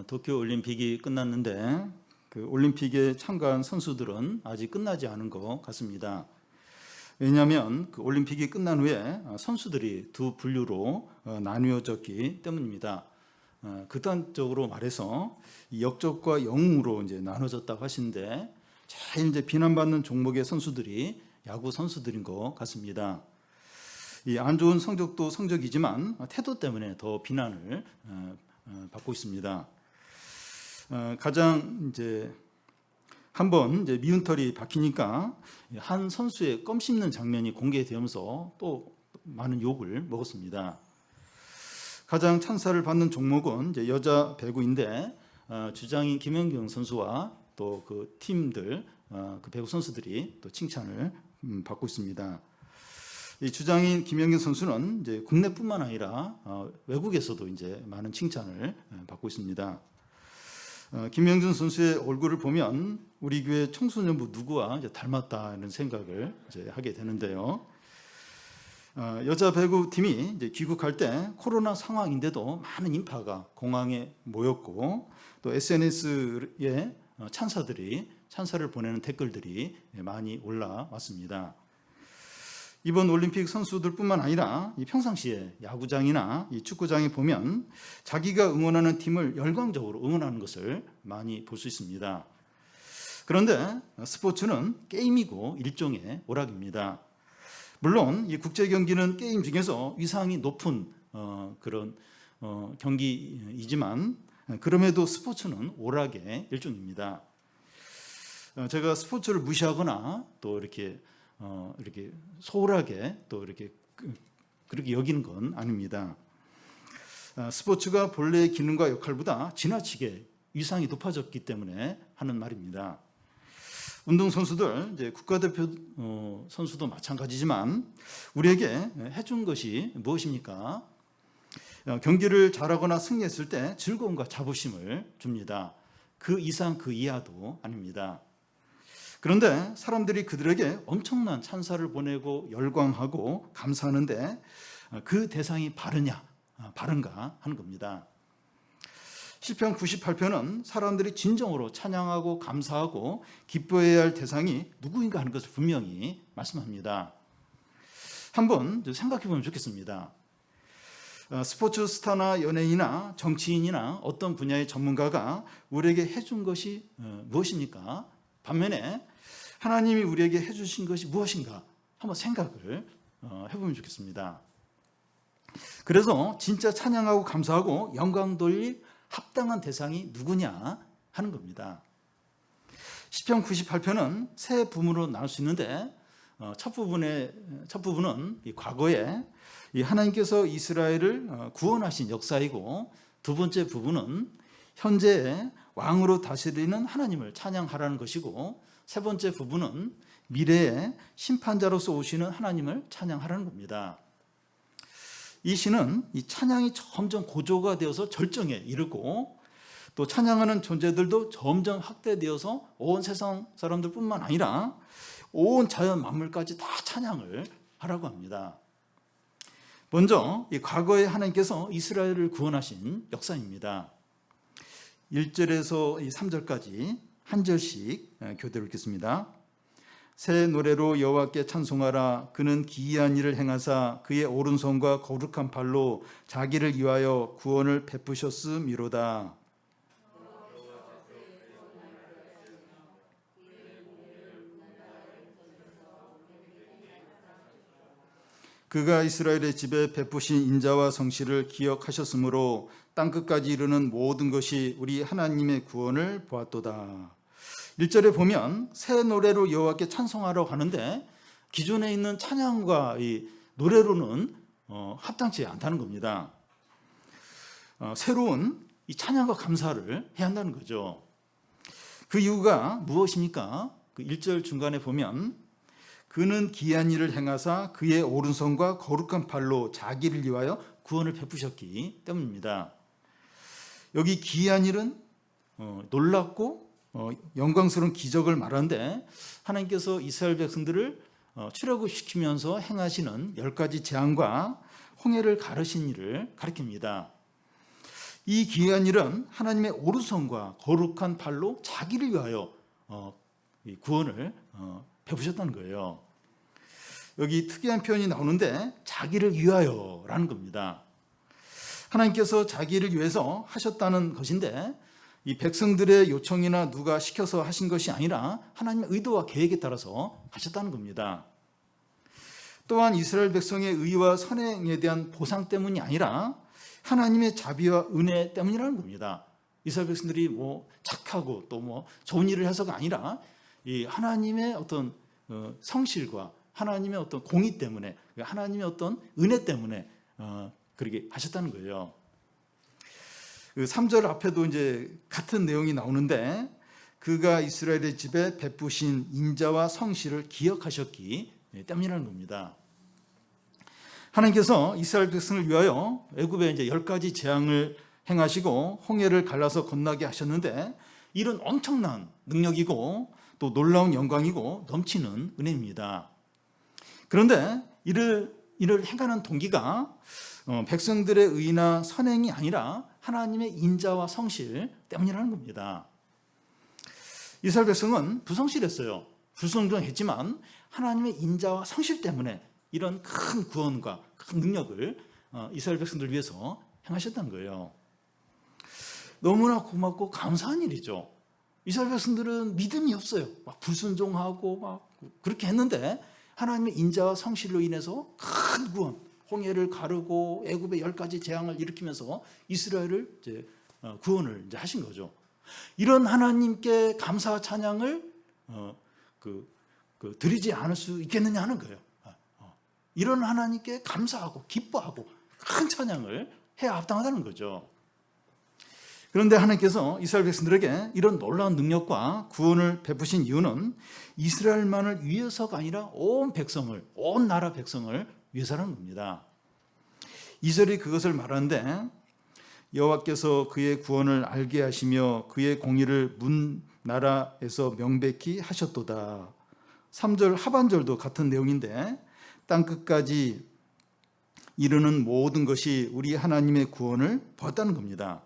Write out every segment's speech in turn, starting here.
도쿄올림픽이 끝났는데 그 올림픽에 참가한 선수들은 아직 끝나지 않은 것 같습니다. 왜냐하면 그 올림픽이 끝난 후에 선수들이 두 분류로 나뉘어졌기 때문입니다. 극단적으로 말해서 역적과 영웅으로 이제 나눠졌다고 하시는데 제일 이제 비난받는 종목의 선수들이 야구 선수들인 것 같습니다. 이 안 좋은 성적도 성적이지만 태도 때문에 더 비난을 받고 있습니다. 가장 이제 한번 이제 미운털이 박히니까 한 선수의 껌 씹는 장면이 공개되면서 또 많은 욕을 먹었습니다. 가장 찬사를 받는 종목은 이제 여자 배구인데 주장인 김연경 선수와 또 그 팀들 그 배구 선수들이 또 칭찬을 받고 있습니다. 이 주장인 김연경 선수는 이제 국내뿐만 아니라 외국에서도 이제 많은 칭찬을 받고 있습니다. 김영준 선수의 얼굴을 보면 우리 교회 청소년부 누구와 이제 닮았다는 생각을 이제 하게 되는데요. 여자 배구 팀이 이제 귀국할 때 코로나 상황인데도 많은 인파가 공항에 모였고 또 SNS에 찬사를 보내는 댓글들이 많이 올라왔습니다. 이번 올림픽 선수들뿐만 아니라 평상시에 야구장이나 이 축구장에 보면 자기가 응원하는 팀을 열광적으로 응원하는 것을 많이 볼 수 있습니다. 그런데 스포츠는 게임이고 일종의 오락입니다. 물론 이 국제 경기는 게임 중에서 위상이 높은 그런 경기이지만 그럼에도 스포츠는 오락의 일종입니다. 제가 스포츠를 무시하거나 또 이렇게 소홀하게 또 이렇게 그렇게 여기는 건 아닙니다. 스포츠가 본래의 기능과 역할보다 지나치게 위상이 높아졌기 때문에 하는 말입니다. 운동 선수들, 이제 국가대표 선수도 마찬가지지만 우리에게 해준 것이 무엇입니까? 경기를 잘하거나 승리했을 때 즐거움과 자부심을 줍니다. 그 이상 그 이하도 아닙니다. 그런데 사람들이 그들에게 엄청난 찬사를 보내고 열광하고 감사하는데 그 대상이 바른가 하는 겁니다. 시편 98편은 사람들이 진정으로 찬양하고 감사하고 기뻐해야 할 대상이 누구인가 하는 것을 분명히 말씀합니다. 한번 생각해 보면 좋겠습니다. 스포츠 스타나 연예인이나 정치인이나 어떤 분야의 전문가가 우리에게 해준 것이 무엇입니까? 반면에 하나님이 우리에게 해주신 것이 무엇인가 한번 생각을 해보면 좋겠습니다. 그래서 진짜 찬양하고 감사하고 영광 돌릴 합당한 대상이 누구냐 하는 겁니다. 시편 98편은 세 부분으로 나눌 수 있는데 첫 부분은 과거에 하나님께서 이스라엘을 구원하신 역사이고 두 번째 부분은 현재의 왕으로 다스리는 하나님을 찬양하라는 것이고 세 번째 부분은 미래의 심판자로서 오시는 하나님을 찬양하라는 겁니다. 이 시는 이 찬양이 점점 고조가 되어서 절정에 이르고 또 찬양하는 존재들도 점점 확대되어서 온 세상 사람들뿐만 아니라 온 자연 만물까지 다 찬양을 하라고 합니다. 먼저 이 과거에 하나님께서 이스라엘을 구원하신 역사입니다. 1절에서 3절까지 한 절씩 교대로 읽겠습니다. 새 노래로 여호와께 찬송하라. 그는 기이한 일을 행하사 그의 오른손과 거룩한 팔로 자기를 위하여 구원을 베푸셨음이로다. 그가 이스라엘의 집에 베푸신 인자와 성실을 기억하셨으므로 땅끝까지 이르는 모든 것이 우리 하나님의 구원을 보았도다. 1절에 보면 새 노래로 여호와께 찬송하라고 하는데 기존에 있는 찬양과 이 노래로는 합당치 않다는 겁니다. 새로운 이 찬양과 감사를 해야 한다는 거죠. 그 이유가 무엇입니까? 그 1절 중간에 보면 그는 기이한 일을 행하사 그의 오른손과 거룩한 팔로 자기를 위하여 구원을 베푸셨기 때문입니다. 여기 기이한 일은 놀랍고 영광스러운 기적을 말하는데 하나님께서 이스라엘 백성들을 출애굽시키면서 행하시는 10가지 재앙과 홍해를 가르신 일을 가리킵니다. 이 귀한 일은 하나님의 오르성과 거룩한 발로 자기를 위하여 이 구원을 베푸셨다는 거예요. 여기 특이한 표현이 나오는데 자기를 위하여라는 겁니다. 하나님께서 자기를 위해서 하셨다는 것인데 이 백성들의 요청이나 누가 시켜서 하신 것이 아니라 하나님의 의도와 계획에 따라서 하셨다는 겁니다. 또한 이스라엘 백성의 의와 선행에 대한 보상 때문이 아니라 하나님의 자비와 은혜 때문이라는 겁니다. 이스라엘 백성들이 착하고 또 좋은 일을 해서가 아니라 이 하나님의 어떤 성실과 하나님의 어떤 공의 때문에, 하나님의 어떤 은혜 때문에 그렇게 하셨다는 거예요. 3절 앞에도 이제 같은 내용이 나오는데 그가 이스라엘의 집에 베푸신 인자와 성실을 기억하셨기 때문이라는 겁니다. 하나님께서 이스라엘 백성을 위하여 애굽에 이제 10가지 재앙을 행하시고 홍해를 갈라서 건너게 하셨는데 이런 엄청난 능력이고 또 놀라운 영광이고 넘치는 은혜입니다. 그런데 이를 행하는 동기가 백성들의 의나 선행이 아니라 하나님의 인자와 성실 때문이라는 겁니다. 이스라엘 백성은 불성실했어요. 불순종했지만 하나님의 인자와 성실 때문에 이런 큰 구원과 큰 능력을 이스라엘 백성들을 위해서 행하셨다는 거예요. 너무나 고맙고 감사한 일이죠. 이스라엘 백성들은 믿음이 없어요. 막 불순종하고 막 그렇게 했는데 하나님의 인자와 성실로 인해서 큰 구원, 홍해를 가르고 애굽의 10가지 재앙을 일으키면서 이스라엘을 이제 구원을 이제 하신 거죠. 이런 하나님께 감사 찬양을 드리지 않을 수 있겠느냐 하는 거예요. 이런 하나님께 감사하고 기뻐하고 큰 찬양을 해야 합당하다는 거죠. 그런데 하나님께서 이스라엘 백성들에게 이런 놀라운 능력과 구원을 베푸신 이유는 이스라엘만을 위해서가 아니라 온 백성을, 온 나라 백성을 위해서라는 겁니다. 2절이 그것을 말하는데 여호와께서 그의 구원을 알게 하시며 그의 공의를 문 나라에서 명백히 하셨도다. 3절 하반절도 같은 내용인데 땅끝까지 이르는 모든 것이 우리 하나님의 구원을 보았다는 겁니다.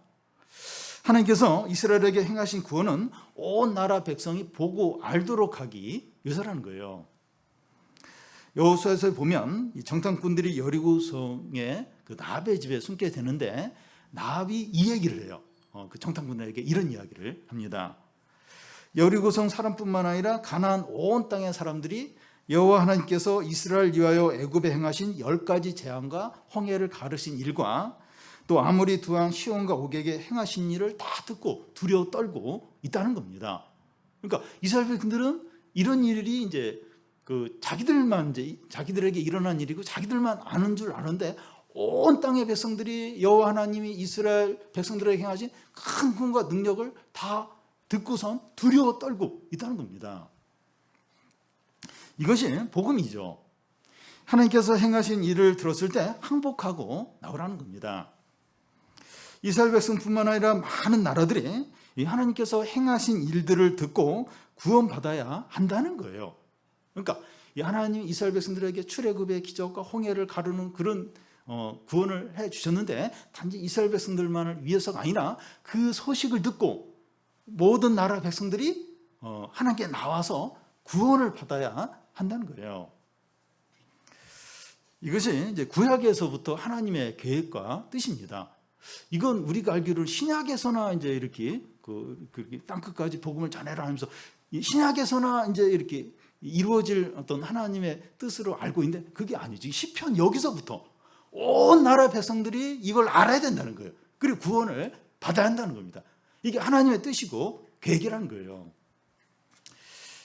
하나님께서 이스라엘에게 행하신 구원은 온 나라 백성이 보고 알도록 하기 위해서라는 거예요. 여호수아에서 보면 이 정탐꾼들이 여리고성의 그 나합의 집에 숨게 되는데 나합이 이 얘기를 해요. 그 정탐꾼들에게 이런 이야기를 합니다. 여리고성 사람뿐만 아니라 가나안 온 땅의 사람들이 여호와 하나님께서 이스라엘 위하여 애굽에 행하신 10가지 재앙과 홍해를 가르신 일과 또 아모리 두 왕 시온과 옥에게 행하신 일을 다 듣고 두려워 떨고 있다는 겁니다. 그러니까 이스라엘 백성들은 이런 일이 이제 자기들에게 일어난 일이고 자기들만 아는 줄 아는데 온 땅의 백성들이 여호와 하나님이 이스라엘 백성들에게 행하신 큰 구원과 능력을 다 듣고선 두려워 떨고 있다는 겁니다. 이것이 복음이죠. 하나님께서 행하신 일을 들었을 때 항복하고 나오라는 겁니다. 이스라엘 백성뿐만 아니라 많은 나라들이 하나님께서 행하신 일들을 듣고 구원받아야 한다는 거예요. 그러니까 하나님 이스라엘 백성들에게 출애굽의 기적과 홍해를 가르는 그런 구원을 해 주셨는데 단지 이스라엘 백성들만을 위해서가 아니라 그 소식을 듣고 모든 나라 백성들이 하나님께 나와서 구원을 받아야 한다는 거예요. 이것이 이제 구약에서부터 하나님의 계획과 뜻입니다. 이건 우리가 알기로는 신약에서나 이제 이렇게 땅끝까지 복음을 전해라 하면서 신약에서나 이제 이렇게 이루어질 어떤 하나님의 뜻으로 알고 있는데 그게 아니지. 시편 여기서부터 온 나라 백성들이 이걸 알아야 된다는 거예요. 그리고 구원을 받아야 한다는 겁니다. 이게 하나님의 뜻이고 계획이라는 거예요.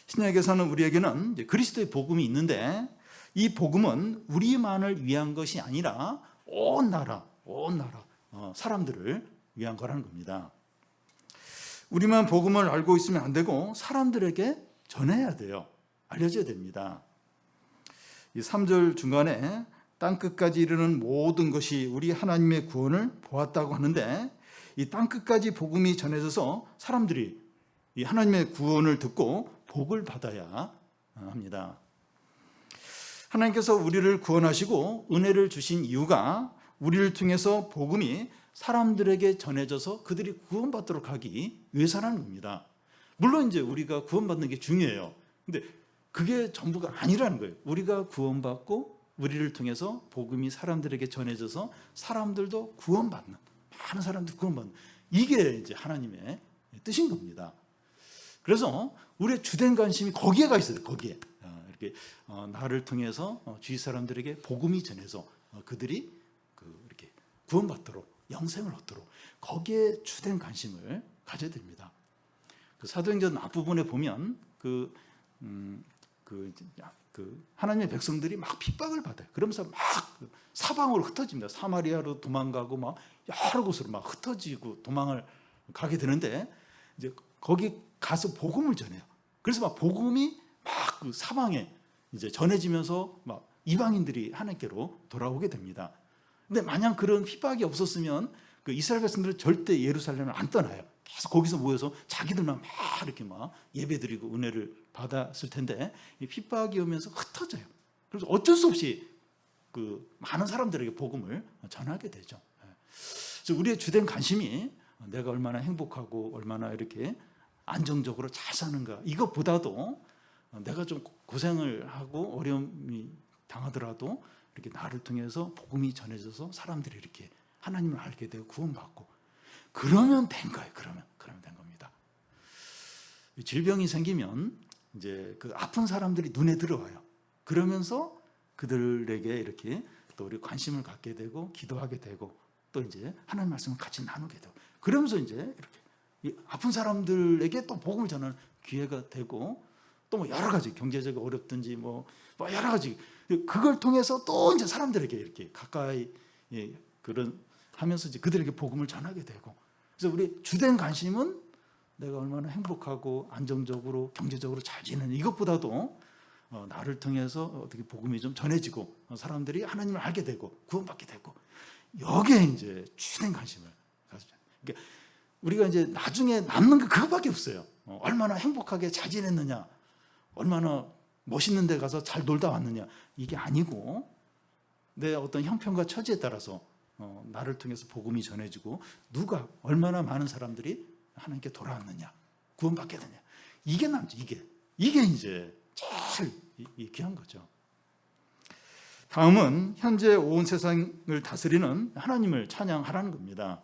신약에서는 우리에게는 이제 그리스도의 복음이 있는데 이 복음은 우리만을 위한 것이 아니라 온 나라 사람들을 위한 거라는 겁니다. 우리만 복음을 알고 있으면 안 되고 사람들에게 전해야 돼요. 알려줘야 됩니다. 이 3절 중간에 땅끝까지 이르는 모든 것이 우리 하나님의 구원을 보았다고 하는데 이 땅끝까지 복음이 전해져서 사람들이 이 하나님의 구원을 듣고 복을 받아야 합니다. 하나님께서 우리를 구원하시고 은혜를 주신 이유가 우리를 통해서 복음이 사람들에게 전해져서 그들이 구원받도록 하기 위해서라는 겁니다. 물론 이제 우리가 구원받는 게 중요해요. 근데 그게 전부가 아니라는 거예요. 우리가 구원받고 우리를 통해서 복음이 사람들에게 전해져서 사람들도 구원받는, 많은 사람들이 구원받는, 이게 이제 하나님의 뜻인 겁니다. 그래서 우리의 주된 관심이 거기에 가 있어요. 거기에 이렇게 나를 통해서 주위 사람들에게 복음이 전해서 그들이 이렇게 구원받도록, 영생을 얻도록, 거기에 주된 관심을 가져야 됩니다. 그 사도행전 앞부분에 보면 하나님의 백성들이 막 핍박을 받아요. 그러면서 막 사방으로 흩어집니다. 사마리아로 도망가고 막 여러 곳으로 막 흩어지고 도망을 가게 되는데, 이제 거기 가서 복음을 전해요. 그래서 막 복음이 막 그 사방에 이제 전해지면서 막 이방인들이 하나님께로 돌아오게 됩니다. 근데 만약 그런 핍박이 없었으면 그 이스라엘 백성들은 절대 예루살렘을 안 떠나요. 계속 거기서 모여서 자기들만 막 이렇게 막 예배드리고 은혜를 받았을 텐데, 이 핍박이 오면서 흩어져요. 그래서 어쩔 수 없이 그 많은 사람들에게 복음을 전하게 되죠. 그래서 우리의 주된 관심이 내가 얼마나 행복하고 얼마나 이렇게 안정적으로 잘 사는가, 이것보다도 내가 좀 고생을 하고 어려움이 당하더라도 이렇게 나를 통해서 복음이 전해져서 사람들이 이렇게 하나님을 알게 되고 구원받고, 그러면 된 거예요. 그러면 된 겁니다. 질병이 생기면 이제 그 아픈 사람들이 눈에 들어와요. 그러면서 그들에게 이렇게 또 우리 관심을 갖게 되고 기도하게 되고 또 이제 하나님 말씀을 같이 나누게 되고, 그러면서 이제 이렇게 아픈 사람들에게 또 복음을 전하는 기회가 되고, 또 뭐 여러 가지 경제적으로 어렵든지 뭐 여러 가지, 그걸 통해서 또 이제 사람들에게 이렇게 가까이 그런 하면서 이제 그들에게 복음을 전하게 되고. 그래서 우리 주된 관심은 내가 얼마나 행복하고 안정적으로 경제적으로 잘 지내는, 이것보다도 나를 통해서 어떻게 복음이 좀 전해지고 사람들이 하나님을 알게 되고 구원받게 되고, 여기에 이제 주된 관심을 가지죠. 그러니까 우리가 이제 나중에 남는 게 그것밖에 없어요. 얼마나 행복하게 잘 지냈느냐, 얼마나 멋있는 데 가서 잘 놀다 왔느냐, 이게 아니고 내 어떤 형편과 처지에 따라서 나를 통해서 복음이 전해지고 누가 얼마나 많은 사람들이 하나님께 돌아왔느냐, 구원받게 되냐, 이게 남죠. 이게 이제 제일 귀한 거죠. 다음은 현재 온 세상을 다스리는 하나님을 찬양하라는 겁니다.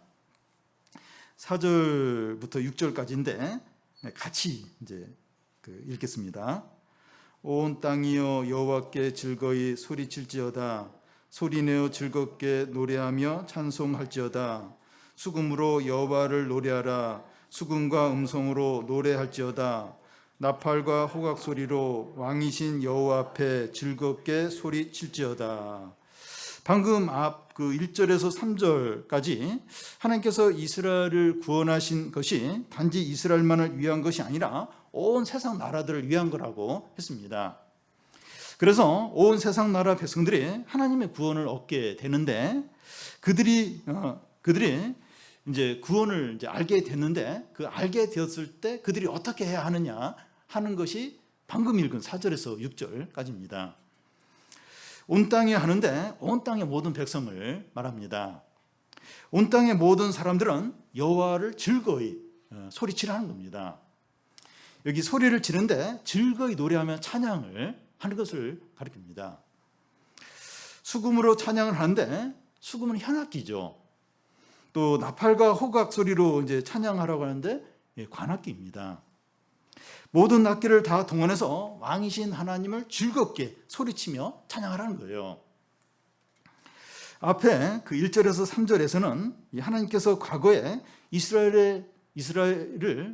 4절부터 6절까지인데 같이 이제 읽겠습니다. 온 땅이여 여호와께 즐거이 소리칠지어다. 소리내어 즐겁게 노래하며 찬송할지어다. 수금으로 여호와를 노래하라. 수금과 음성으로 노래할지어다. 나팔과 호각 소리로 왕이신 여호와 앞에 즐겁게 소리칠지어다. 방금 앞 그 1절에서 3절까지 하나님께서 이스라엘을 구원하신 것이 단지 이스라엘만을 위한 것이 아니라 온 세상 나라들을 위한 거라고 했습니다. 그래서 온 세상 나라 백성들이 하나님의 구원을 얻게 되는데, 그들이 이제 구원을 이제 알게 됐는데, 그 알게 되었을 때 그들이 어떻게 해야 하느냐 하는 것이 방금 읽은 4절에서 6절까지입니다. 온 땅에 하는데 온 땅의 모든 백성을 말합니다. 온 땅의 모든 사람들은 여호와를 즐거이 소리치라는 겁니다. 여기 소리를 치는데 즐거이 노래하며 찬양을 하는 것을 가리킵니다. 수금으로 찬양을 하는데 수금은 현악기죠. 또 나팔과 호각 소리로 이제 찬양하라고 하는데 관악기입니다. 모든 악기를 다 동원해서 왕이신 하나님을 즐겁게 소리치며 찬양하라는 거예요. 앞에 그 1절에서 3절에서는 하나님께서 과거에 이스라엘을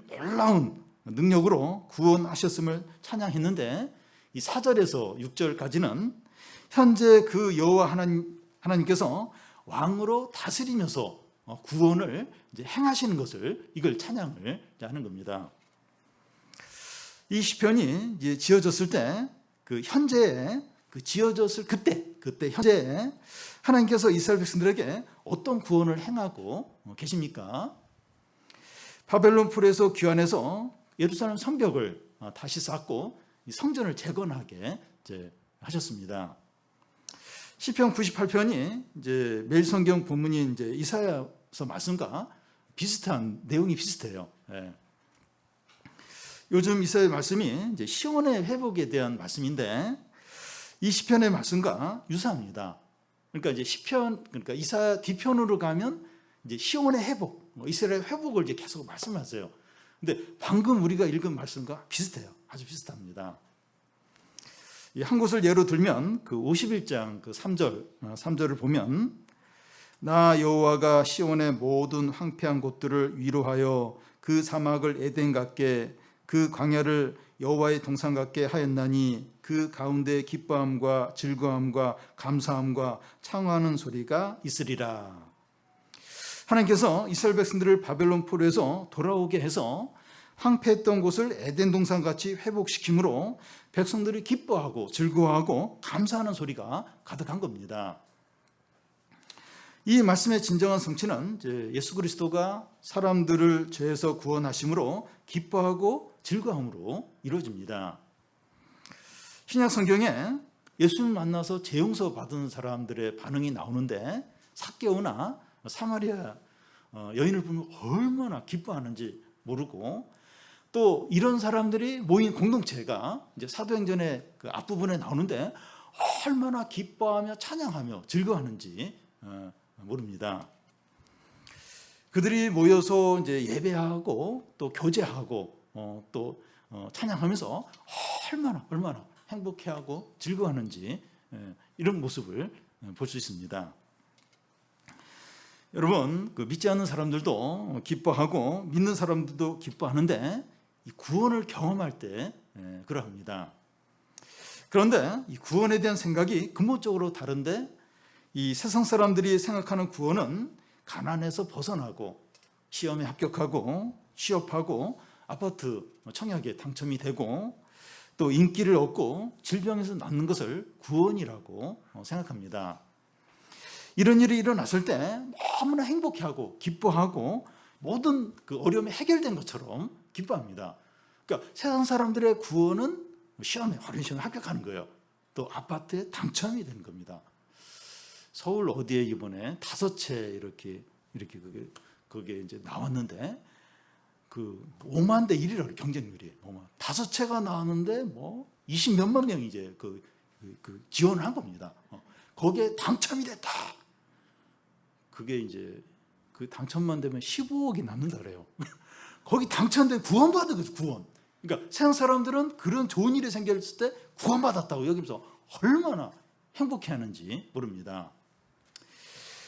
놀라운 능력으로 구원하셨음을 찬양했는데, 이 4절에서 6절까지는 현재 그 여호와 하나님께서 왕으로 다스리면서 구원을 이제 행하시는 것을, 이걸 찬양을 하는 겁니다. 이 시편이 이제 지어졌을 때 그 현재에 지어졌을 그때 현재에 하나님께서 이스라엘 백성들에게 어떤 구원을 행하고 계십니까? 바벨론 풀에서 귀환해서 예루살렘 성벽을 다시 쌓고 성전을 재건하게 이제 하셨습니다. 시편 98편이 이제 매일 성경 본문인 이제 이사야 이사야서 말씀과 비슷한 내용이 비슷해요. 예. 요즘 이사야 말씀이 이제 시온의 회복에 대한 말씀인데 이 시편의 말씀과 유사합니다. 그러니까 이제 시편, 그러니까 이사야 뒤편으로 가면 이제 시온의 회복, 이스라엘 회복을 이제 계속 말씀하세요. 근데 방금 우리가 읽은 말씀과 비슷해요. 아주 비슷합니다. 한 곳을 예로 들면 그 51장 그 3절을 보면 나 여호와가 시온의 모든 황폐한 곳들을 위로하여 그 사막을 에덴 같게 그 광야를 여호와의 동산 같게 하였나니 그 가운데 기뻐함과 즐거움과 감사함과 창화하는 소리가 있으리라. 하나님께서 이스라엘 백성들을 바벨론 포로에서 돌아오게 해서 황폐했던 곳을 에덴 동산같이 회복시킴으로 백성들이 기뻐하고 즐거워하고 감사하는 소리가 가득한 겁니다. 이 말씀의 진정한 성취는 이제 예수 그리스도가 사람들을 죄에서 구원하심으로 기뻐하고 즐거움으로 이루어집니다. 신약 성경에 예수님 만나서 재용서 받은 사람들의 반응이 나오는데 삭개오나 사마리아 여인을 보면 얼마나 기뻐하는지 모르고 또 이런 사람들이 모인 공동체가 이제 사도행전의 그 앞부분에 나오는데 얼마나 기뻐하며 찬양하며 즐거워하는지 모릅니다. 그들이 모여서 이제 예배하고 또 교제하고 또 찬양하면서 얼마나 행복해하고 즐거워하는지 이런 모습을 볼 수 있습니다. 여러분, 그 믿지 않는 사람들도 기뻐하고 믿는 사람들도 기뻐하는데 이 구원을 경험할 때 그러합니다. 그런데 이 구원에 대한 생각이 근본적으로 다른데 이 세상 사람들이 생각하는 구원은 가난에서 벗어나고 시험에 합격하고 취업하고 아파트 청약에 당첨이 되고 또 인기를 얻고 질병에서 낫는 것을 구원이라고 생각합니다. 이런 일이 일어났을 때 너무나 행복해하고 기뻐하고 모든 그 어려움이 해결된 것처럼 기뻐합니다. 그러니까 세상 사람들의 구원은 시험에 어려운 시험에 합격하는 거예요. 또 아파트에 당첨이 되는 겁니다. 서울 어디에 이번에 5채 이렇게 그게 이제 나왔는데 그 5만 대 1이라고 경쟁률이 5채가 나왔는데 뭐 20 몇만 명이 이제 그 지원을 한 겁니다. 거기에 당첨이 됐다. 그게 이제 그 당첨만 되면 15억이 남는다 그래요. 거기 당첨된 구원받은 거죠, 구원. 그러니까 세상 사람들은 그런 좋은 일이 생겼을 때 구원받았다고 여기면서 얼마나 행복해하는지 모릅니다.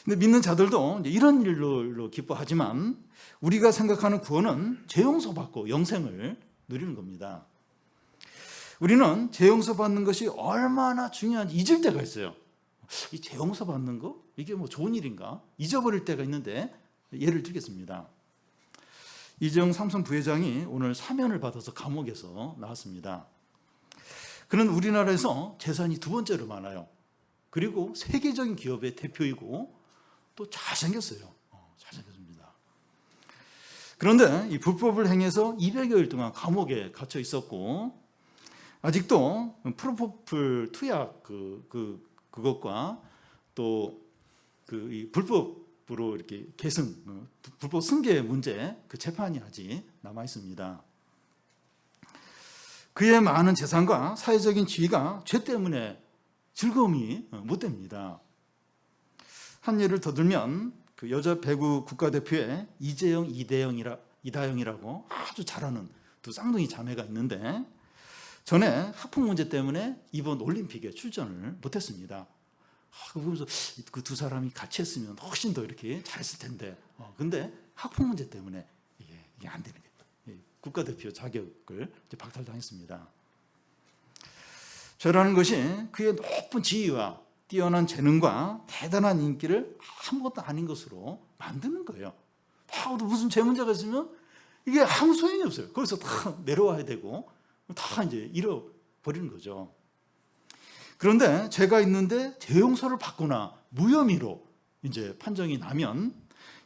근데 믿는 자들도 이제 이런 일로 기뻐하지만 우리가 생각하는 구원은 죄 용서받고 영생을 누리는 겁니다. 우리는 죄 용서받는 것이 얼마나 중요한지 잊을 때가 있어요. 이 죄 용서받는 거? 이게 뭐 좋은 일인가? 잊어버릴 때가 있는데 예를 들겠습니다. 이정 삼성 부회장이 오늘 사면을 받아서 감옥에서 나왔습니다. 그는 우리나라에서 재산이 2번째로 많아요. 그리고 세계적인 기업의 대표이고 또 잘생겼어요. 잘생겼습니다. 그런데 이 불법을 행해서 200여일 동안 감옥에 갇혀 있었고 아직도 프로포폴 투약 그것과 또 이 불법으로 이렇게 계승 불법 승계 문제 그 재판이 아직 남아 있습니다. 그의 많은 재산과 사회적인 지위가 죄 때문에 즐거움이 못 됩니다. 한 예를 더 들면 그 여자 배구 국가대표의 이재영, 이다영이라고 아주 잘하는 두 쌍둥이 자매가 있는데 전에 학폭 문제 때문에 이번 올림픽에 출전을 못했습니다. 그러면서 그 두 사람이 같이 했으면 훨씬 더 이렇게 잘했을 텐데 근데 학폭 문제 때문에 이게 안 되는 거예요. 국가대표 자격을 박탈당했습니다. 죄라는 것이 그의 높은 지위와 뛰어난 재능과 대단한 인기를 아무것도 아닌 것으로 만드는 거예요. 무슨 죄 문제가 있으면 이게 아무 소용이 없어요. 거기서 다 내려와야 되고 다 이제 잃어버리는 거죠. 그런데 죄가 있는데 죄 용서를 받거나 무혐의로 이제 판정이 나면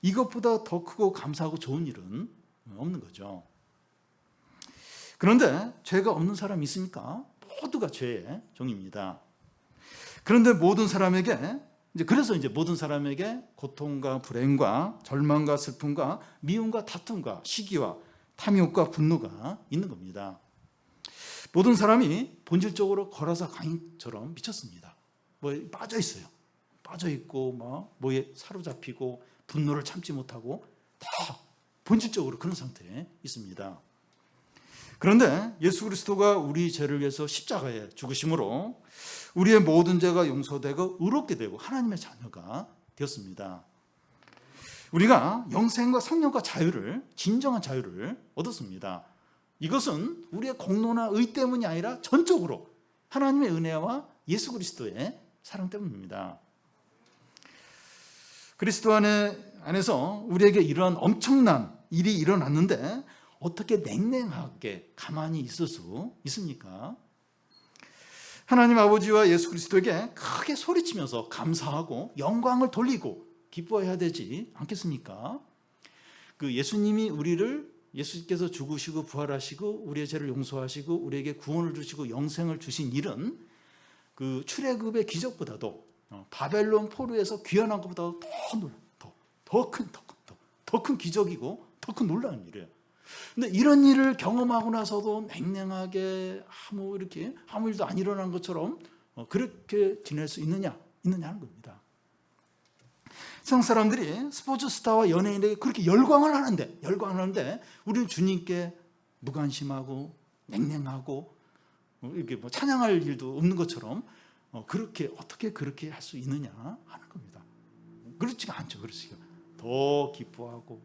이것보다 더 크고 감사하고 좋은 일은 없는 거죠. 그런데 죄가 없는 사람이 있습니까? 모두가 죄의 종입니다. 그런데 모든 사람에게 그래서 이제 모든 사람에게 고통과 불행과 절망과 슬픔과 미움과 다툼과 시기와 탐욕과 분노가 있는 겁니다. 모든 사람이 본질적으로 거라사 광인처럼 미쳤습니다. 뭐에 빠져 있어요. 빠져 있고 뭐에 사로잡히고 분노를 참지 못하고 다 본질적으로 그런 상태에 있습니다. 그런데 예수 그리스도가 우리 죄를 위해서 십자가에 죽으심으로 우리의 모든 죄가 용서되고 의롭게 되고 하나님의 자녀가 되었습니다. 우리가 영생과 성령과 자유를, 진정한 자유를 얻었습니다. 이것은 우리의 공로나 의 때문이 아니라 전적으로 하나님의 은혜와 예수 그리스도의 사랑 때문입니다. 그리스도 안에서 우리에게 이러한 엄청난 일이 일어났는데 어떻게 냉랭하게 가만히 있을 수 있습니까? 하나님 아버지와 예수 그리스도에게 크게 소리치면서 감사하고 영광을 돌리고 기뻐해야 되지 않겠습니까? 예수님께서 죽으시고 부활하시고 우리의 죄를 용서하시고 우리에게 구원을 주시고 영생을 주신 일은 그 출애굽의 기적보다도 바벨론 포로에서 귀환한 것보다도 더 큰 기적이고 더 큰 놀라운 일이에요. 근데 이런 일을 경험하고 나서도 냉랭하게 아무 일도 안 일어난 것처럼 그렇게 지낼 수 있느냐 하는 겁니다. 세상 사람들이 스포츠 스타와 연예인에게 그렇게 열광을 하는데 우리는 주님께 무관심하고 냉랭하고 이렇게 찬양할 일도 없는 것처럼 어떻게 그렇게 할 수 있느냐 하는 겁니다. 그렇지가 않죠. 더 기뻐하고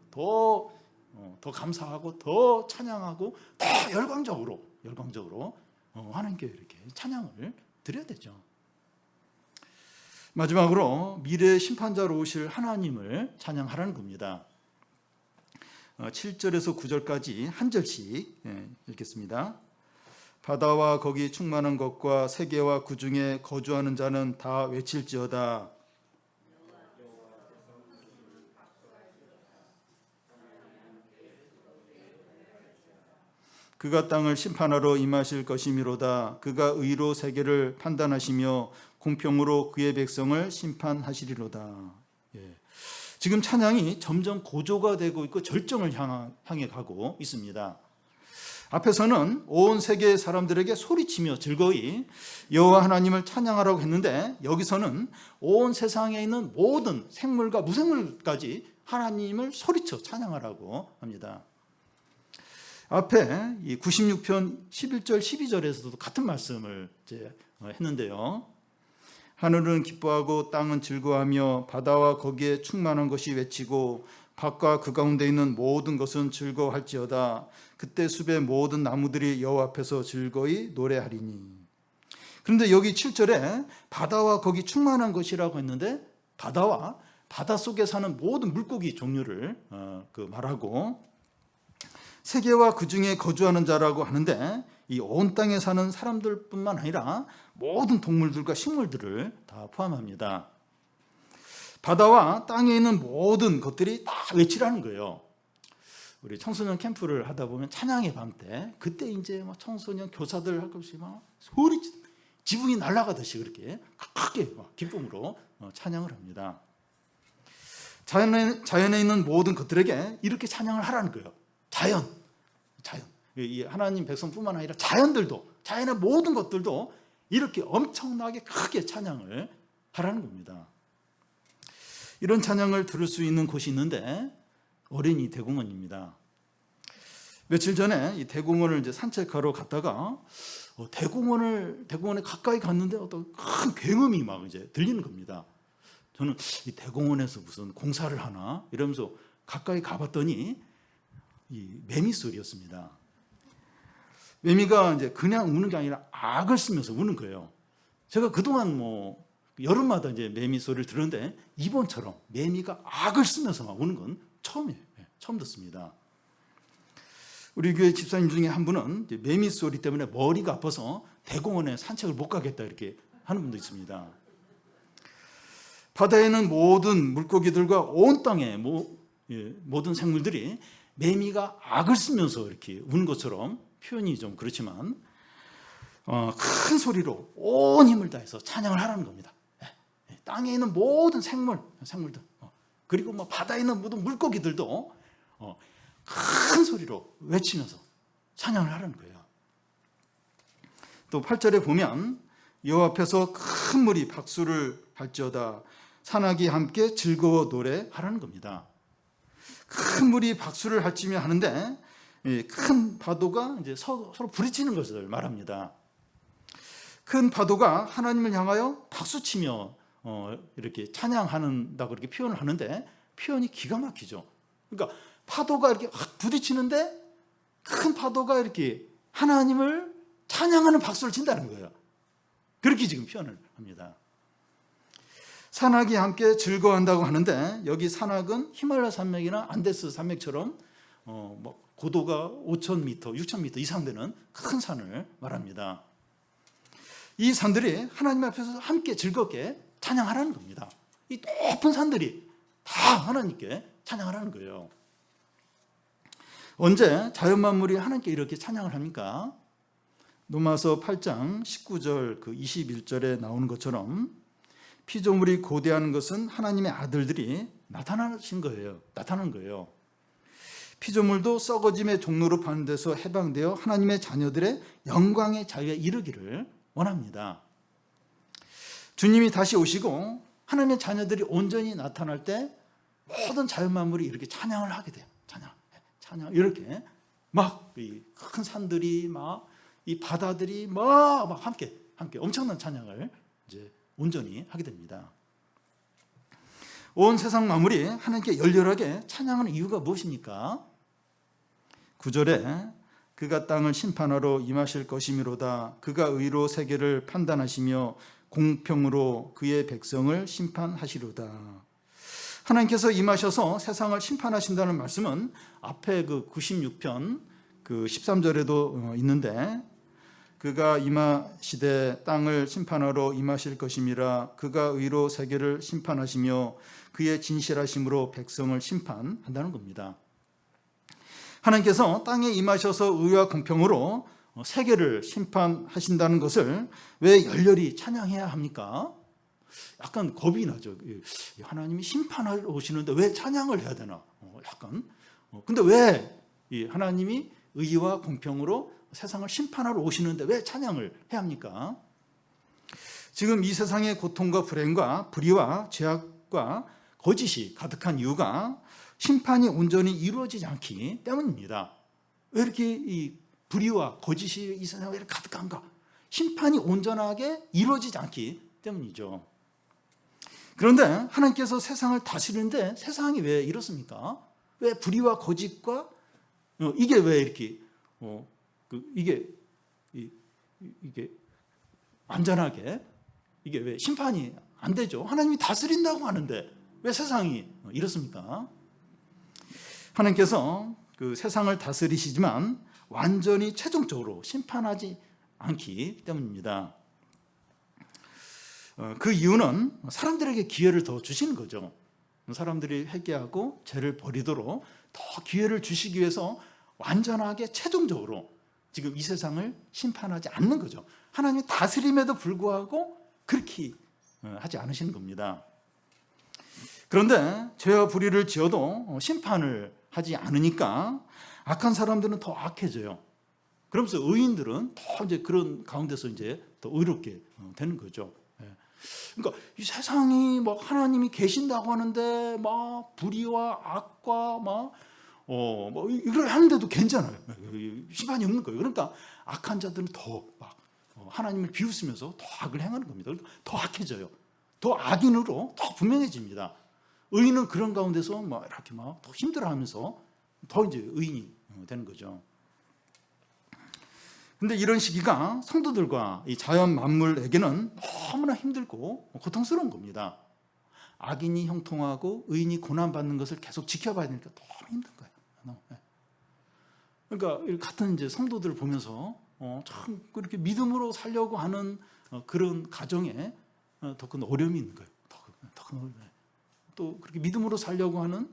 더 감사하고 더 찬양하고 더 열광적으로 하나님께 이렇게 찬양을 드려야 되죠. 마지막으로 미래의 심판자로 오실 하나님을 찬양하라는 겁니다. 7절에서 9절까지 한 절씩 읽겠습니다. 바다와 거기 충만한 것과 세계와 그 중에 거주하는 자는 다 외칠지어다. 그가 땅을 심판하러 임하실 것이미로다. 그가 의로 세계를 판단하시며 공평으로 그의 백성을 심판하시리로다. 지금 찬양이 점점 고조가 되고 있고 절정을 향해 가고 있습니다. 앞에서는 온 세계의 사람들에게 소리치며 즐거이 여호와 하나님을 찬양하라고 했는데 여기서는 온 세상에 있는 모든 생물과 무생물까지 하나님을 소리쳐 찬양하라고 합니다. 앞에 이 96편 11절 12절에서도 같은 말씀을 했는데요. 하늘은 기뻐하고 땅은 즐거워하며 바다와 거기에 충만한 것이 외치고 밭과 그 가운데 있는 모든 것은 즐거워할지어다. 그때 숲의 모든 나무들이 여호와 앞에서 즐거이 노래하리니. 그런데 여기 7절에 바다와 거기 충만한 것이라고 했는데 바다와 바다 속에 사는 모든 물고기 종류를 말하고 세계와 그 중에 거주하는 자라고 하는데 이 온 땅에 사는 사람들뿐만 아니라 모든 동물들과 식물들을 다 포함합니다. 바다와 땅에 있는 모든 것들이 다 외치라는 거예요. 우리 청소년 캠프를 하다 보면 찬양의 밤 때 그때 이제 청소년 교사들 할 것이 소리 지붕이 날아가듯이 그렇게 크게 기쁨으로 찬양을 합니다. 자연에 있는 모든 것들에게 이렇게 찬양을 하라는 거예요. 자연. 이 하나님 백성뿐만 아니라 자연의 모든 것들도 이렇게 엄청나게 크게 찬양을 하라는 겁니다. 이런 찬양을 들을 수 있는 곳이 있는데 어린이 대공원입니다. 며칠 전에 이 대공원을 이제 산책하러 갔다가 대공원에 가까이 갔는데 어떤 큰 굉음이 막 이제 들리는 겁니다. 저는 이 대공원에서 무슨 공사를 하나 이러면서 가까이 가봤더니 이 매미 소리였습니다. 매미가 이제 그냥 우는 게 아니라 악을 쓰면서 우는 거예요. 제가 그동안 여름마다 이제 매미 소리를 들었는데 이번처럼 매미가 악을 쓰면서 막 우는 건 처음이에요. 처음 듣습니다. 우리 교회 집사님 중에 한 분은 매미 소리 때문에 머리가 아파서 대공원에 산책을 못 가겠다 이렇게 하는 분도 있습니다. 바다에는 모든 물고기들과 온 땅의 모든 생물들이 매미가 악을 쓰면서 이렇게 우는 것처럼 표현이 좀 그렇지만 큰 소리로 온 힘을 다해서 찬양을 하라는 겁니다. 땅에 있는 모든 생물들, 그리고 뭐 바다에 있는 모든 물고기들도 큰 소리로 외치면서 찬양을 하라는 거예요. 또 8절에 보면 여호와 앞에서 큰 물이 박수를 할지어다 산악이 함께 즐거워 노래하라는 겁니다. 큰 물이 박수를 할지며 하는데 큰 파도가 이제 서로 부딪히는 것을 말합니다. 큰 파도가 하나님을 향하여 박수치며 이렇게 찬양한다고 그렇게 표현을 하는데 표현이 기가 막히죠. 그러니까 파도가 이렇게 확 부딪히는데 큰 파도가 이렇게 하나님을 찬양하는 박수를 친다는 거예요. 그렇게 지금 표현을 합니다. 산악이 함께 즐거워한다고 하는데 여기 산악은 히말라야 산맥이나 안데스 산맥처럼 뭐 고도가 5,000m, 6,000m 이상 되는 큰 산을 말합니다. 이 산들이 하나님 앞에서 함께 즐겁게 찬양하라는 겁니다. 이 높은 산들이 다 하나님께 찬양하라는 거예요. 언제 자연만물이 하나님께 이렇게 찬양을 합니까? 로마서 8장 19절 그 21절에 나오는 것처럼 피조물이 고대하는 것은 하나님의 아들들이 나타나는 거예요. 피조물도 썩어짐의 종로로 파는 데서 해방되어 하나님의 자녀들의 영광의 자유에 이르기를 원합니다. 주님이 다시 오시고 하나님의 자녀들이 온전히 나타날 때 모든 자연만물이 이렇게 찬양을 하게 돼요. 찬양 이렇게 막 이 큰 산들이 막 이 바다들이 막 함께 엄청난 찬양을 이제 온전히 하게 됩니다. 온 세상 만물이 하나님께 열렬하게 찬양하는 이유가 무엇입니까? 9절에 그가 땅을 심판하러 임하실 것이미로다. 그가 의로 세계를 판단하시며 공평으로 그의 백성을 심판하시로다. 하나님께서 임하셔서 세상을 심판하신다는 말씀은 앞에 그 96편 그 13절에도 있는데 그가 임하시되 땅을 심판하러 임하실 것임이라. 그가 의로 세계를 심판하시며 그의 진실하심으로 백성을 심판한다는 겁니다. 하나님께서 땅에 임하셔서 의와 공평으로 세계를 심판하신다는 것을 왜 열렬히 찬양해야 합니까? 약간 겁이 나죠. 하나님이 심판하러 오시는데 왜 찬양을 해야 되나? 근데 왜 하나님이 의와 공평으로 세상을 심판하러 오시는데 왜 찬양을 해야 합니까? 지금 이 세상의 고통과 불행과 불의와 죄악과 거짓이 가득한 이유가 심판이 온전히 이루어지지 않기 때문입니다. 왜 이렇게 이 불의와 거짓이 이 세상에 왜 이렇게 가득한가? 심판이 온전하게 이루어지지 않기 때문이죠. 그런데 하나님께서 세상을 다스리는데 세상이 왜 이렇습니까? 왜 불의와 거짓과 이게 왜 이렇게 이게 안전하게 이게 왜 심판이 안 되죠? 하나님이 다스린다고 하는데 왜 세상이 이렇습니까? 하나님께서 그 세상을 다스리시지만 완전히 최종적으로 심판하지 않기 때문입니다. 그 이유는 사람들에게 기회를 더 주시는 거죠. 사람들이 회개하고 죄를 버리도록 더 기회를 주시기 위해서 완전하게 최종적으로 지금 이 세상을 심판하지 않는 거죠. 하나님의 다스림에도 불구하고 그렇게 하지 않으시는 겁니다. 그런데 죄와 불의를 지어도 심판을 하지 않으니까 악한 사람들은 더 악해져요. 그러면서 의인들은 더 이제 그런 가운데서 이제 더 의롭게 되는 거죠. 그러니까 이 세상이 막 하나님이 계신다고 하는데 막 불의와 악과 막 이걸 하는데도 괜찮아요. 심판이 없는 거예요. 그러니까 악한 자들은 더 막 하나님을 비웃으면서 더 악을 행하는 겁니다. 그러니까 더 악해져요. 더 악인으로 더 분명해집니다. 의인은 그런 가운데서 막 이렇게 막 더 힘들어하면서 더 이제 의인이 되는 거죠. 근데 이런 시기가 성도들과 이 자연 만물에게는 너무나 힘들고 고통스러운 겁니다. 악인이 형통하고 의인이 고난받는 것을 계속 지켜봐야 되니까 너무 힘든 거예요. 그러니까 같은 이제 성도들을 보면서 참 그렇게 믿음으로 살려고 하는 그런 가정에 더 큰 어려움이 있는 거예요. 더 큰 어려움. 또 그렇게 믿음으로 살려고 하는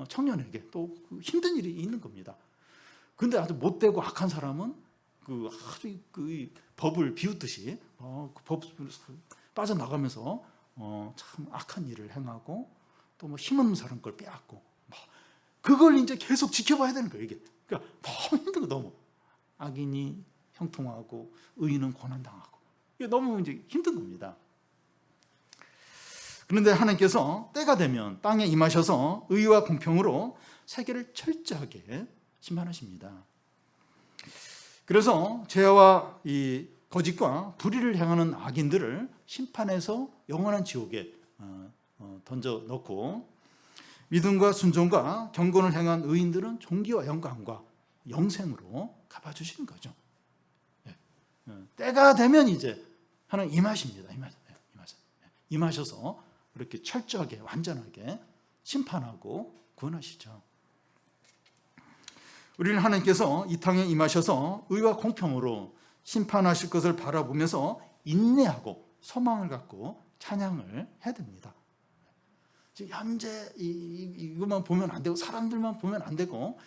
청년에게 또 힘든 일이 있는 겁니다. 근데 아주 못되고 악한 사람은 아주 그 법을 비웃듯이 그 법 빠져나가면서 참 악한 일을 행하고 또 뭐 힘없는 사람 걸 빼앗고 그걸 이제 계속 지켜봐야 되는 거예요. 이게 그러니까 너무 힘든 거 너무 악인이 형통하고 의인은 고난당하고 이게 너무 이제 힘든 겁니다. 그런데 하나님께서 때가 되면 땅에 임하셔서 의와 공평으로 세계를 철저하게 심판하십니다. 그래서 죄와 이 거짓과 불의를 행하는 악인들을 심판해서 영원한 지옥에 던져 넣고 믿음과 순종과 경건을 행한 의인들은 존귀와 영광과 영생으로 갚아주시는 거죠. 때가 되면 이제 하나님 임하십니다. 임하셔서 이렇게 철저하게 완전하게 심판하고 구원하시죠. 우리는 하나님께서 이 땅에 임하셔서 의와 공평으로 심판하실 것을 바라보면서 인내하고 소망을 갖고 찬양을 해야 됩니다. 지금 현재 이것만 보면 안 되고 사람들만 보면 안 되고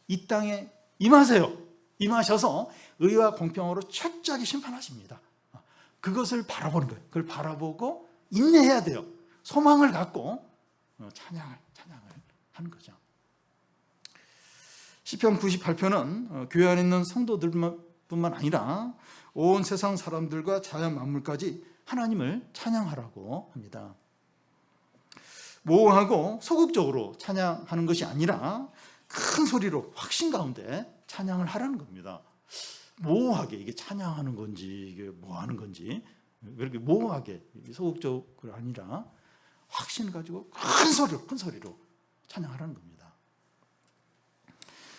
이 땅에 임하세요. 임하셔서 의와 공평으로 철저하게 심판하십니다. 그것을 바라보는 거예요. 그걸 바라보고 인내해야 돼요. 소망을 갖고 찬양을 하는 거죠. 시편 98편은 교회 안에 있는 성도들뿐만 아니라 온 세상 사람들과 자연 만물까지 하나님을 찬양하라고 합니다. 모호하고 소극적으로 찬양하는 것이 아니라 큰 소리로 확신 가운데 찬양을 하라는 겁니다. 모호하게 이게 찬양하는 건지 이게 뭐 하는 건지 이렇게 모호하게 소극적으로 아니라 확신 가지고 큰 소리로 찬양하라는 겁니다.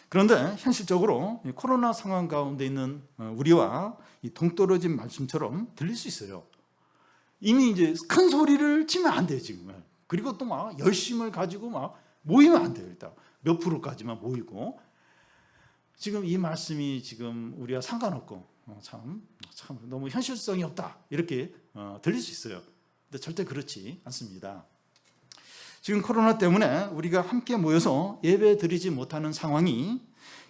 그런데 현실적으로 코로나 상황 가운데 있는 우리와 이 동떨어진 말씀처럼 들릴 수 있어요. 이미 이제 큰 소리를 치면 안 돼요, 지금. 그리고 또 막 열심을 가지고 막 모이면 안 돼요. 일단 몇 프로까지만 모이고. 지금 이 말씀이 지금 우리와 상관없고 참 너무 현실성이 없다 이렇게 들릴 수 있어요. 근데 절대 그렇지 않습니다. 지금 코로나 때문에 우리가 함께 모여서 예배 드리지 못하는 상황이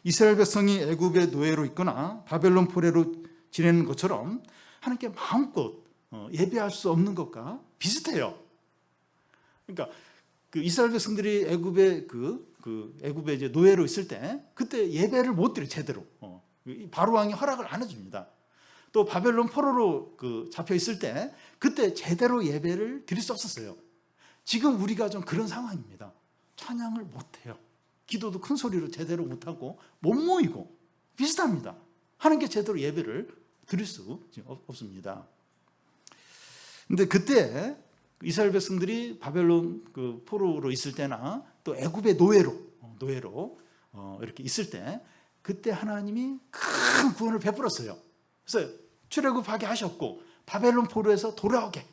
이스라엘 백성이 애굽의 노예로 있거나 바벨론 포로로 지내는 것처럼 하나님께 마음껏 예배할 수 없는 것과 비슷해요. 그러니까 그 이스라엘 백성들이 애굽의 애굽에 이제 노예로 있을 때 그때 예배를 못 드려 제대로. 바로 왕이 허락을 안 해줍니다. 또 바벨론 포로로 잡혀 있을 때 그때 제대로 예배를 드릴 수 없었어요. 지금 우리가 좀 그런 상황입니다. 찬양을 못 해요. 기도도 큰 소리로 제대로 못 하고 못 모이고 비슷합니다. 하나님께 제대로 예배를 드릴 수 없습니다. 근데 그때 이스라엘 백성들이 바벨론 포로로 있을 때나 또 애굽의 노예로 이렇게 있을 때 그때 하나님이 큰 구원을 베풀었어요. 그래서 출애굽하게 하셨고 바벨론 포로에서 돌아오게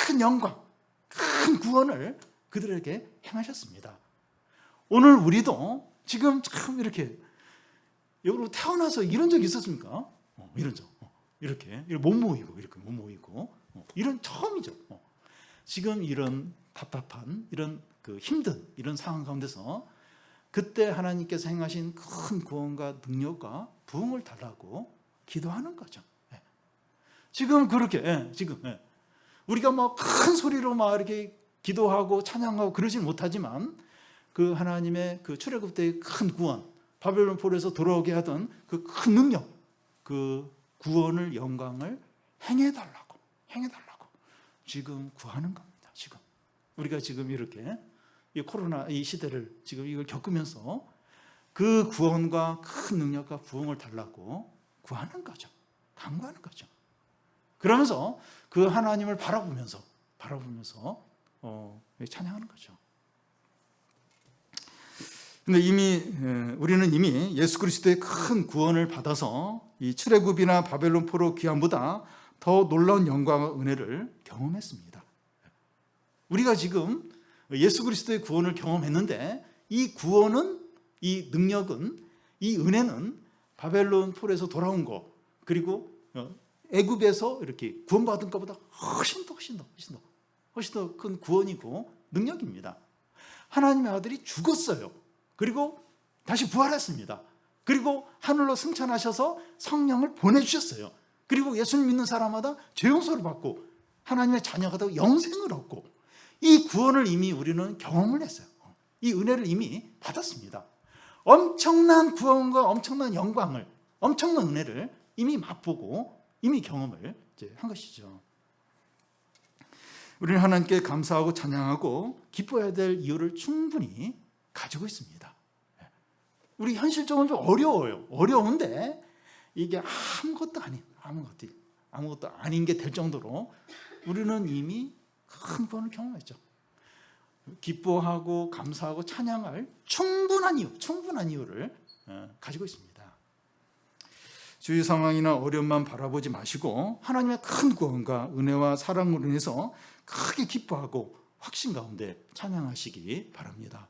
큰 영광, 큰 구원을 그들에게 행하셨습니다. 오늘 우리도 지금 참 이렇게 여러분 태어나서 이런 적 있었습니까? 이런 적 이렇게 못 모이고 이런 처음이죠. 지금 이런 답답한 이런 힘든 이런 상황 가운데서 그때 하나님께서 행하신 큰 구원과 능력과 부흥을 달라고 기도하는 거죠. 지금 그렇게 우리가 뭐 큰 소리로 막 이렇게 기도하고 찬양하고 그러지는 못하지만 그 하나님의 그 출애굽 때의 큰 구원, 바벨론 포로에서 돌아오게 하던 그 큰 능력, 그 구원을 영광을 행해달라고 지금 구하는 겁니다. 지금 우리가 지금 이렇게 이 코로나 이 시대를 지금 이걸 겪으면서 그 구원과 큰 능력과 부흥을 달라고 구하는 거죠. 간구하는 거죠. 그러면서 그 하나님을 바라보면서 찬양하는 거죠. 근데 우리는 이미 예수 그리스도의 큰 구원을 받아서 이 출애굽이나 바벨론 포로 귀환보다 더 놀라운 영광과 은혜를 경험했습니다. 우리가 지금 예수 그리스도의 구원을 경험했는데 이 구원은, 이 능력은, 이 은혜는 바벨론 포로에서 돌아온 거 그리고 애굽에서 이렇게 구원받은 것보다 훨씬 더 큰 구원이고 능력입니다. 하나님의 아들이 죽었어요. 그리고 다시 부활했습니다. 그리고 하늘로 승천하셔서 성령을 보내주셨어요. 그리고 예수님 믿는 사람마다 죄 용서를 받고 하나님의 자녀가 되고 영생을 얻고 이 구원을 이미 우리는 경험을 했어요. 이 은혜를 이미 받았습니다. 엄청난 구원과 엄청난 영광을, 엄청난 은혜를 이미 맛보고 이미 경험을 한 것이죠. 우리는 하나님께 감사하고 찬양하고 기뻐해야 될 이유를 충분히 가지고 있습니다. 우리 현실적으로 좀 어려워요. 어려운데 이게 아무것도 아닌 게 될 정도로 우리는 이미 큰 구원을 경험했죠. 기뻐하고 감사하고 찬양할 충분한 이유를 가지고 있습니다. 주위 상황이나 어려움만 바라보지 마시고 하나님의 큰 구원과 은혜와 사랑으로 인해서 크게 기뻐하고 확신 가운데 찬양하시기 바랍니다.